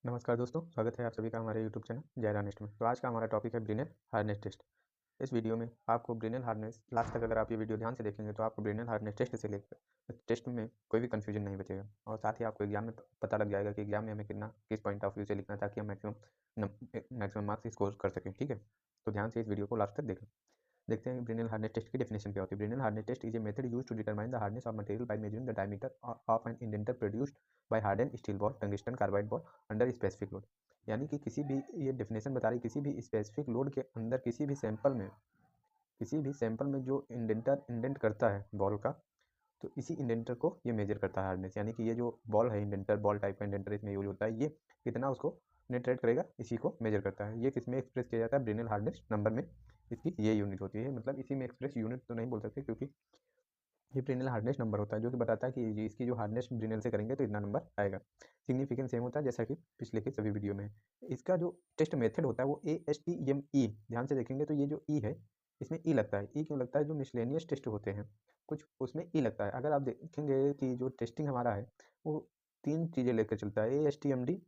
नमस्कार दोस्तों, स्वागत है आप सभी का हमारे यूट्यूब चैनल जय रानेस्ट में। तो आज का हमारा टॉपिक है ब्रेनल हार्डनेस टेस्ट। इस वीडियो में आपको ब्रेनल हार्डनेस लास्ट तक अगर आप ये वीडियो ध्यान से देखेंगे तो आपको ब्रेनल हार्डनेस टेस्ट से लेकर टेस्ट में कोई भी कन्फ्यूजन नहीं बचेगा और साथ ही आपको एग्जाम में पता लग जाएगा कि एग्जाम में हमें कितना किस पॉइंट ऑफ व्यू से लिखना है ताकि हम मैक्सिमम मार्क्स स्कोर कर सकें। ठीक है, तो ध्यान से इस वीडियो को लास्ट तक देखें। देखते हैं ब्रेनल हार्डनेस टेस्ट की डेफिनेशन क्या होती है। Brinell hardness test is a method used to determine the hardness of material by measuring the diameter of an indenter produced by harden steel ball, tungsten carbide ball under specific load. यानी कि किसी भी, ये definition बता रही किसी भी specific load के अंदर किसी भी सैंपल में जो इंडेंट करता है बॉल का, तो इसी इंडेंटर को ये मेजर करता है हार्डनेस। यानी कि ये जो बॉल है, इंडेंटर बॉल टाइप का इंडेंटर इसमें यूज होता है, ये कितना उसको पेनिट्रेट करेगा इसी को मेजर करता है। ये किसमें एक्सप्रेस किया जाता है? ब्रेनल हार्डनेस नंबर में इसकी ये यूनिट होती है। मतलब इसी में एक्सप्रेस, यूनिट तो नहीं बोल सकते क्योंकि ये ब्रेनल हार्डनेस नंबर होता है जो कि बताता है कि इसकी जो हार्डनेस ब्रेनल से करेंगे तो इतना नंबर आएगा। सिग्निफिकेंस सेम होता है जैसा कि पिछले के सभी वीडियो में है। इसका जो टेस्ट मेथड होता है वो ASTM-E, ध्यान से देखेंगे तो ये जो ई है इसमें ई लगता है। ई क्यों लगता है? जो मिसलेनियस टेस्ट होते हैं कुछ उसमें ई लगता है। अगर आप देखेंगे कि जो टेस्टिंग हमारा है वो तीन चीज़ें लेकर चलता है। ASTM-D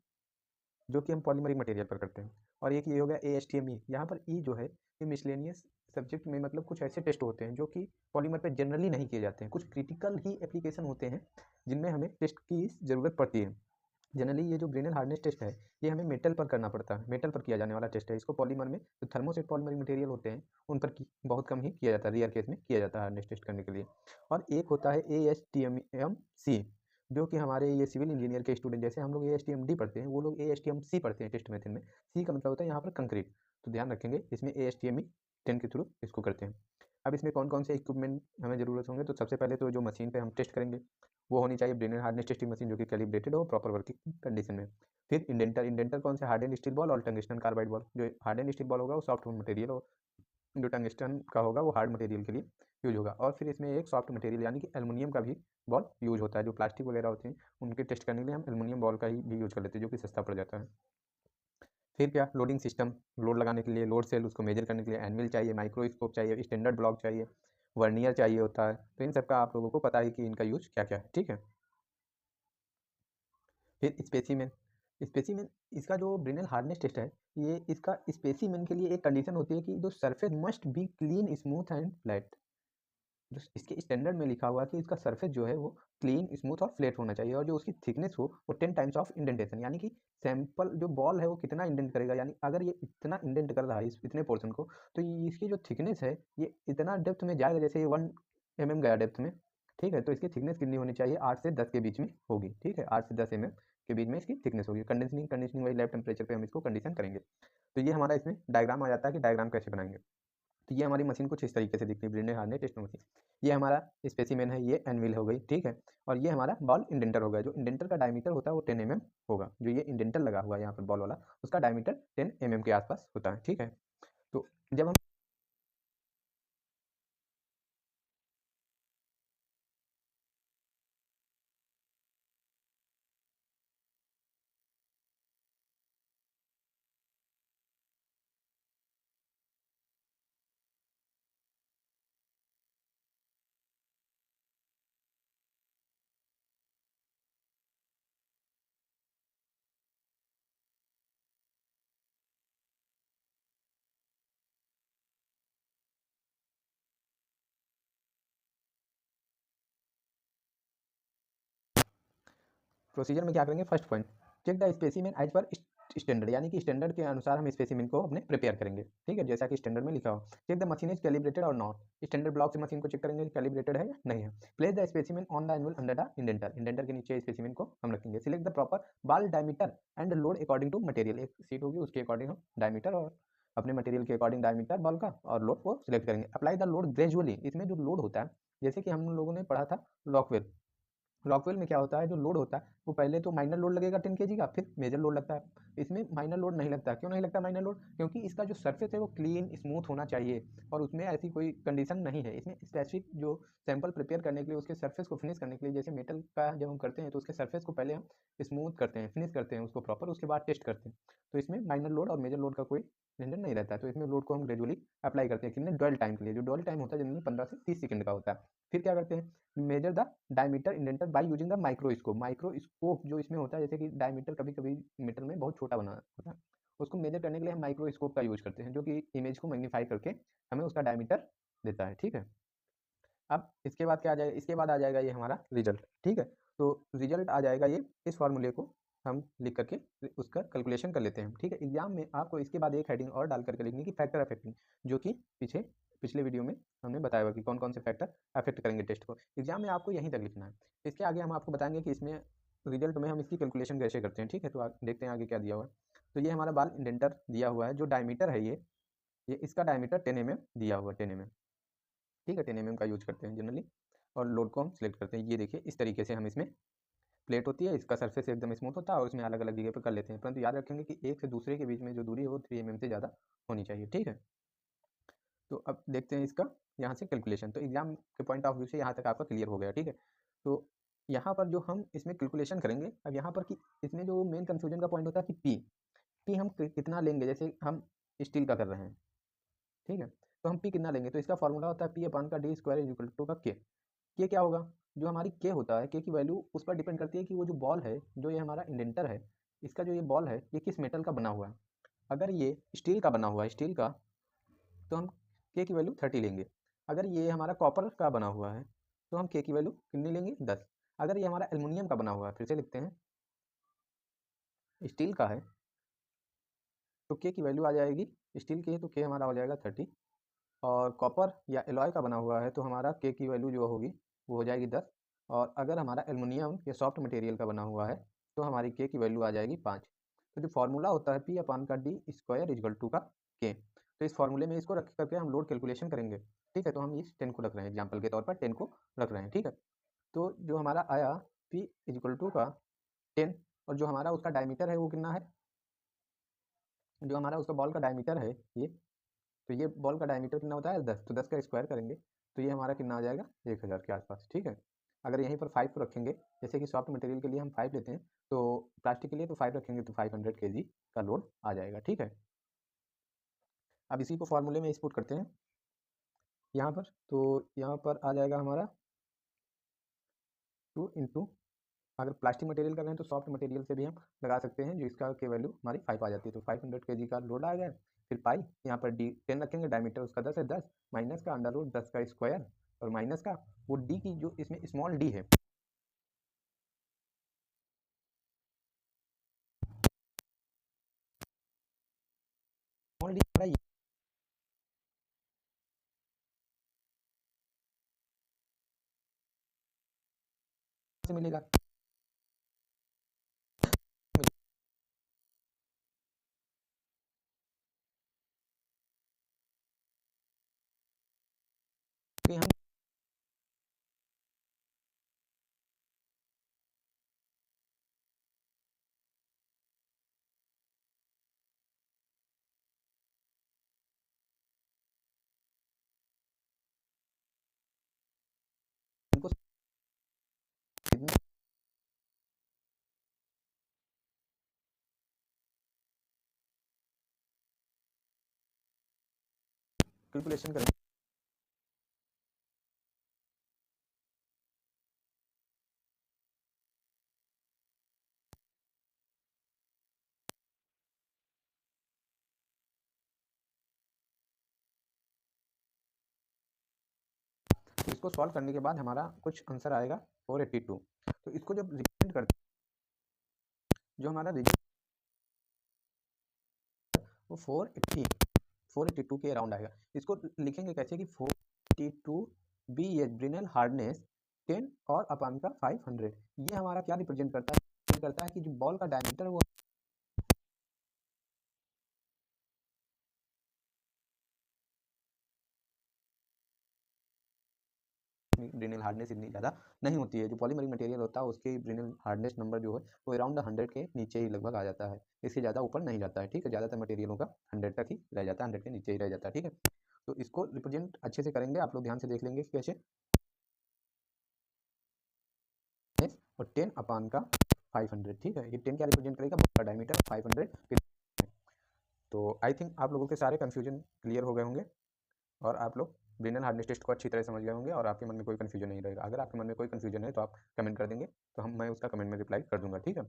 जो कि हम पॉलीमरिक मटेरियल पर करते हैं, और एक ये हो गया ASTM-E। यहाँ पर ई जो है ये मिसलेनियस सब्जेक्ट में, मतलब कुछ ऐसे टेस्ट होते हैं जो कि पॉलीमर पे जनरली नहीं किए जाते हैं। कुछ क्रिटिकल ही एप्लीकेशन होते हैं जिनमें हमें टेस्ट की ज़रूरत पड़ती है। जनरली ये जो ब्रेनल हार्डनेस टेस्ट है ये हमें मेटल पर करना पड़ता है, मेटल पर किया जाने वाला टेस्ट है। इसको पॉलीमर में जो थर्मोसेट पॉलीमरिक मटेरियल होते हैं उन पर बहुत कम ही किया जाता है, रेयर केस में किया जाता है हार्डनेस टेस्ट करने के लिए। और एक होता है ASTM-C, जो कि हमारे ये सिविल इंजीनियर के स्टूडेंट, जैसे हम लोग ASTM-D पढ़ते हैं वो लोग ASTM-C पढ़ते हैं टेस्ट मेथड में। सी का मतलब होता है यहाँ पर कंक्रीट, तो ध्यान रखेंगे इसमें ASTM-10 के थ्रू इसको करते हैं। अब इसमें कौन कौन से इक्विपमेंट हमें ज़रूरत होंगे? तो सबसे पहले तो जो मशीन पे हम टेस्ट करेंगे वो होनी चाहिए ब्रेनल हार्डनेस टेस्टिंग मशीन जो कि कैलिब्रेटेड हो, प्रॉपर वर्किंग कंडीशन में। फिर इंडेंटर कौन से? हार्डन स्टील बॉल और टंगस्टन कार्बाइड बॉल। जो हार्डन स्टील बॉल होगा वो सॉफ्ट मटेरियल हो, जो टंगस्टन का होगा वो हार्ड मटेरियल के लिए यूज होगा। और फिर इसमें एक सॉफ्ट मटेरियल यानी कि एल्युमिनियम का भी बॉल यूज होता है। जो प्लास्टिक वगैरह होते हैं उनके टेस्ट करने के लिए हम एल्युमिनियम बॉल का ही भी यूज कर लेते हैं जो कि सस्ता पड़ जाता है। फिर क्या? लोडिंग सिस्टम, लोड लगाने के लिए, लोड सेल उसको मेजर करने के लिए एनविल चाहिए, माइक्रोस्कोप चाहिए, स्टैंडर्ड ब्लॉक चाहिए, वर्नियर चाहिए होता है। तो इन सबका आप लोगों को पता है कि इनका यूज क्या क्या है। ठीक है, फिर स्पेसिमेन। स्पेसिमेन, इसका जो ब्रेनल हार्डनेस टेस्ट है ये इसका स्पेसिमेन के लिए एक कंडीशन होती है कि जो surface must be clean, smooth and flat. जो इसके स्टैंडर्ड में लिखा हुआ है कि इसका सरफेस जो है वो क्लीन, स्मूथ और फ्लैट होना चाहिए, और जो उसकी थिकनेस हो वो 10 टाइम्स ऑफ इंडेंटेशन। यानी कि सैंपल जो बॉल है वो कितना इंडेंट करेगा, यानी अगर ये इतना इंडेंट कर रहा है इस इतने पोर्शन को, तो इसकी जो थिकनेस है ये इतना डेप्थ में जाएगा, जैसे 1 mm गया डेप्थ में। ठीक है, तो इसकी थिकनेस कितनी होनी चाहिए? 8 से 10 के बीच में होगी। ठीक है, 8 से 10 mm के बीच में इसकी थिकनेस होगी। कंडीशनिंग वाली लैब टेम्परेचर पे हम इसको कंडीशन करेंगे। तो ये हमारा इसमें डायग्राम आ जाता है कि डायग्राम कैसे बनाएंगे। तो ये हमारी मशीन कुछ इस तरीके से दिखती है, ब्रेनल हार्डनेस टेस्ट मशीन। ये हमारा स्पेसिमेन है, ये एनविल हो गई। ठीक है, और ये हमारा बॉल इंडेंटर हो गया। जो इंडेंटर का डायमीटर होता है वो 10 mm होगा। जो ये इंडेंटर लगा हुआ है यहाँ पर बॉल वाला, उसका डायमीटर 10 mm के आसपास होता है। ठीक है, तो जब हम प्रोसीजर में क्या करेंगे? First point, check the specimen as per standard, यानी कि स्टैंडर्ड के अनुसार हम स्पेसिमेन को अपने प्रिपेयर करेंगे। ठीक है, जैसा कि स्टैंडर्ड में लिखा हो। Check the machine is calibrated और नॉट, स्टैंडर्ड ब्लॉक से मशीन को चेक करेंगे कैलिब्रेटेड है या नहीं है। Place the specimen on the anvil under the indenter, indenter के नीचे स्पेसिमेन को हम रखेंगे। Select the proper ball diameter and load according to material, एक सीट होगी उसके अकॉर्डिंग हम डायमीटर और अपने मटेरियल के अकॉर्डिंग डायमीटर बॉल का और लोड को सिलेक्ट करेंगे। अप्लाई द लोड ग्रेजुअली, इसमें जो लोड होता है जैसे कि हम लोगों ने पढ़ा था लॉकवेल। रॉकवेल में क्या होता है, जो लोड होता है वो पहले तो माइनर लोड लगेगा 10 kg का, फिर मेजर लोड लगता है। इसमें माइनर लोड नहीं लगता। क्यों नहीं लगता माइनर लोड? क्योंकि इसका जो सरफेस है वो क्लीन स्मूथ होना चाहिए, और उसमें ऐसी कोई कंडीशन नहीं है। इसमें स्पेसिफिक जो सैंपल प्रिपेयर करने के लिए उसके सरफेस को फिनिश करने के लिए, जैसे मेटल का जब हम करते हैं तो उसके सरफेस को पहले हम स्मूथ करते हैं, फिनिश करते हैं उसको प्रॉपर, उसके बाद टेस्ट करते हैं। तो इसमें माइनर लोड और मेजर लोड का कोई इंडेंटर नहीं रहता है, तो इसमें लोड को हम ग्रेजुअली अप्लाई करते हैं, कितने ड्वेल टाइम के लिए। जो ड्वेल टाइम होता है जनरली 15 से 30 सेकंड का होता है। फिर क्या करते हैं, measure the diameter indenter by using the microscope. Microscope जो इसमें होता है, जैसे कि डायमीटर कभी कभी मीटर में बहुत छोटा बना होता है, उसको मेजर करने के लिए हम माइक्रोस्कोप का यूज करते हैं, जो कि इमेज को मैग्नीफाई करके हमें उसका डायमीटर देता है। ठीक है, अब इसके बाद क्या आ जाएगा, इसके बाद आ जाएगा ये हमारा रिजल्ट। ठीक है, तो रिजल्ट आ जाएगा ये, इस फॉर्मूले को हम लिख करके उसका कैलकुलेशन कर लेते हैं। ठीक है, एग्जाम में आपको इसके बाद एक हेडिंग और डाल करके लिखनी कि फैक्टर अफेक्टिंग, जो कि पिछले वीडियो में हमने बताया हुआ कि कौन कौन से फैक्टर अफेक्ट करेंगे टेस्ट को। एग्जाम में आपको यहीं तक लिखना है, इसके आगे हम आपको बताएंगे कि इसमें रिजल्ट में हम इसकी कैलकुलेशन कैसे करते हैं। ठीक है, तो देखते हैं आगे क्या दिया हुआ है। तो ये हमारा बाल इंडेंटर दिया हुआ है, जो डायमीटर है ये इसका डायमीटर 10 mm दिया हुआ है, 10 mm। ठीक है, 10 mm का यूज करते हैं जनरली, और लोड को हम सिलेक्ट करते हैं। ये देखिए इस तरीके से हम इसमें प्लेट होती है, इसका सरफेस एकदम स्मूथ होता है, और उसमें अलग अलग जगह पर कर लेते हैं, परंतु याद रखेंगे कि एक से दूसरे के बीच में जो दूरी है वो 3 mm से ज़्यादा होनी चाहिए। ठीक है, तो अब देखते हैं इसका यहाँ से कैलकुलेशन। तो एग्जाम के पॉइंट ऑफ व्यू से यहाँ तक आपका क्लियर हो गया। ठीक है, तो यहाँ पर जो हम इसमें कैलकुलेशन करेंगे, अब यहाँ पर कि इसमें जो मेन कन्फ्यूजन का पॉइंट होता है कि पी हम कितना लेंगे, जैसे हम स्टील का कर रहे हैं। ठीक है, तो हम पी कितना लेंगे, तो इसका फॉर्मूला होता है पी अपान का D square is equal to का के क्या होगा, जो हमारी के होता है, के की वैल्यू उस पर डिपेंड करती है कि वो जो बॉल है, जो ये हमारा इंडेंटर है, इसका जो ये बॉल है, ये किस मेटल का बना हुआ है। अगर ये स्टील का बना हुआ है, स्टील का, तो हम के की वैल्यू 30 लेंगे। अगर ये हमारा कॉपर का बना हुआ है, तो हम के की वैल्यू कितनी लेंगे, 10। अगर ये हमारा एल्युमिनियम का बना हुआ है, फिर से लिखते हैं, स्टील का है, तो के की वैल्यू आ जाएगी, स्टील की है तो के हमारा हो जाएगा 30, और कॉपर या एलॉय का बना हुआ है तो हमारा के की वैल्यू जो होगी वो हो जाएगी 10, और अगर हमारा एल्युमिनियम या सॉफ्ट मटेरियल का बना हुआ है तो हमारी के की वैल्यू आ जाएगी 5। तो जो फार्मूला होता है पी अपान का डी स्क्वायर इजल टू का के, तो इस फार्मूले में इसको रख करके हम लोड कैलकुलेशन करेंगे। ठीक है, तो हम इस 10 को रख रहे हैं, एग्जाम्पल के तौर पर 10 को रख रहे हैं। ठीक है, तो जो हमारा आया पी इजल टू का 10, और जो हमारा उसका डायमीटर है वो कितना है, जो हमारा उसका बॉल का डायमीटर है ये, तो ये बॉल का डायमीटर कितना होता है 10, तो 10 का स्क्वायर करेंगे तो ये हमारा कितना आ जाएगा 1000 के आसपास। ठीक है, अगर यहीं पर 5 को रखेंगे, जैसे कि सॉफ्ट मटेरियल के लिए हम 5 लेते हैं, तो प्लास्टिक के लिए तो 5 रखेंगे तो 500 kg का लोड आ जाएगा। ठीक है, अब इसी को फॉर्मूले में एक्सपोर्ट करते हैं यहाँ पर, तो यहाँ पर आ जाएगा हमारा 2 इंटू, अगर प्लास्टिक मटेरियल कर रहे हैं तो सॉफ्ट मटेरियल से भी हम लगा सकते हैं, जो इसका के वैल्यू हमारी 5 आ जाती है, तो 500 kg का लोड आ गया। फिर पाई यहाँ पर डी 10 रखेंगे, डायमीटर उसका 10 है, 10 माइनस का अंडर रूट 10 का स्क्वायर, और माइनस का वो डी की जो इसमें स्मॉल डी है, स्मॉल डी हमारा ये से मिलेगा, तो हम इनको कैलकुलेशन करेंगे। तो इसको सॉल्व करने के बाद हमारा कुछ आंसर आएगा 482। तो इसको जब रिप्रेजेंट करते हैं, जो हमारा रिजल्ट वो 482 के अराउंड आएगा। इसको लिखेंगे कैसे कि 482 बी एच ब्रिनल हार्डनेस 10 और अपान का 500, ये हमारा क्या रिप्रेजेंट करता है, करता है कि जो बॉल का डायमीटर वो ब्रिनल हार्डनेस इतनी ज़्यादा नहीं होती है, जो पॉलीमरिक मटेरियल होता है उसकी ब्रिनल हार्डनेस नंबर जो है वो अराउंड 100 के नीचे ही लगभग आ जाता है, इससे ज़्यादा ऊपर नहीं जाता है। ठीक है, ज़्यादातर मटेरियलों का 100 तक ही रह जाता है, 100 के नीचे ही रह जाता है। ठीक है, तो इसको रिप्रेजेंट अच्छे से करेंगे, आप लोग ध्यान से देख लेंगे कैसे, और 10 अपान का 500। ठीक है, ये 10 क्या रिप्रेजेंट करेगा, बॉल का डायमीटर 500। तो आई थिंक आप लोगों के सारे कन्फ्यूजन क्लियर हो गए होंगे और आप लोग ब्रेनल हार्डनेस टेस्ट को अच्छी तरह समझ गए होंगे और आपके मन में कोई कन्फ्यूजन नहीं रहेगा। अगर आपके मन में कोई कन्फ्यूजन है तो आप कमेंट कर देंगे, तो मैं उसका कमेंट में रिप्लाई कर दूंगा, ठीक है।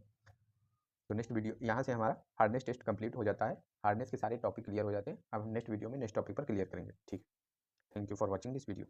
तो नेक्स्ट वीडियो यहाँ से हमारा हार्डनेस टेस्ट कंप्लीट हो जाता है, हार्डनेस के सारे टॉपिक क्लियर हो जाते हैं। अब हम नेक्स्ट वीडियो में नेक्स्ट टॉपिक पर क्लियर करेंगे, ठीक है। Thank you for watching this video.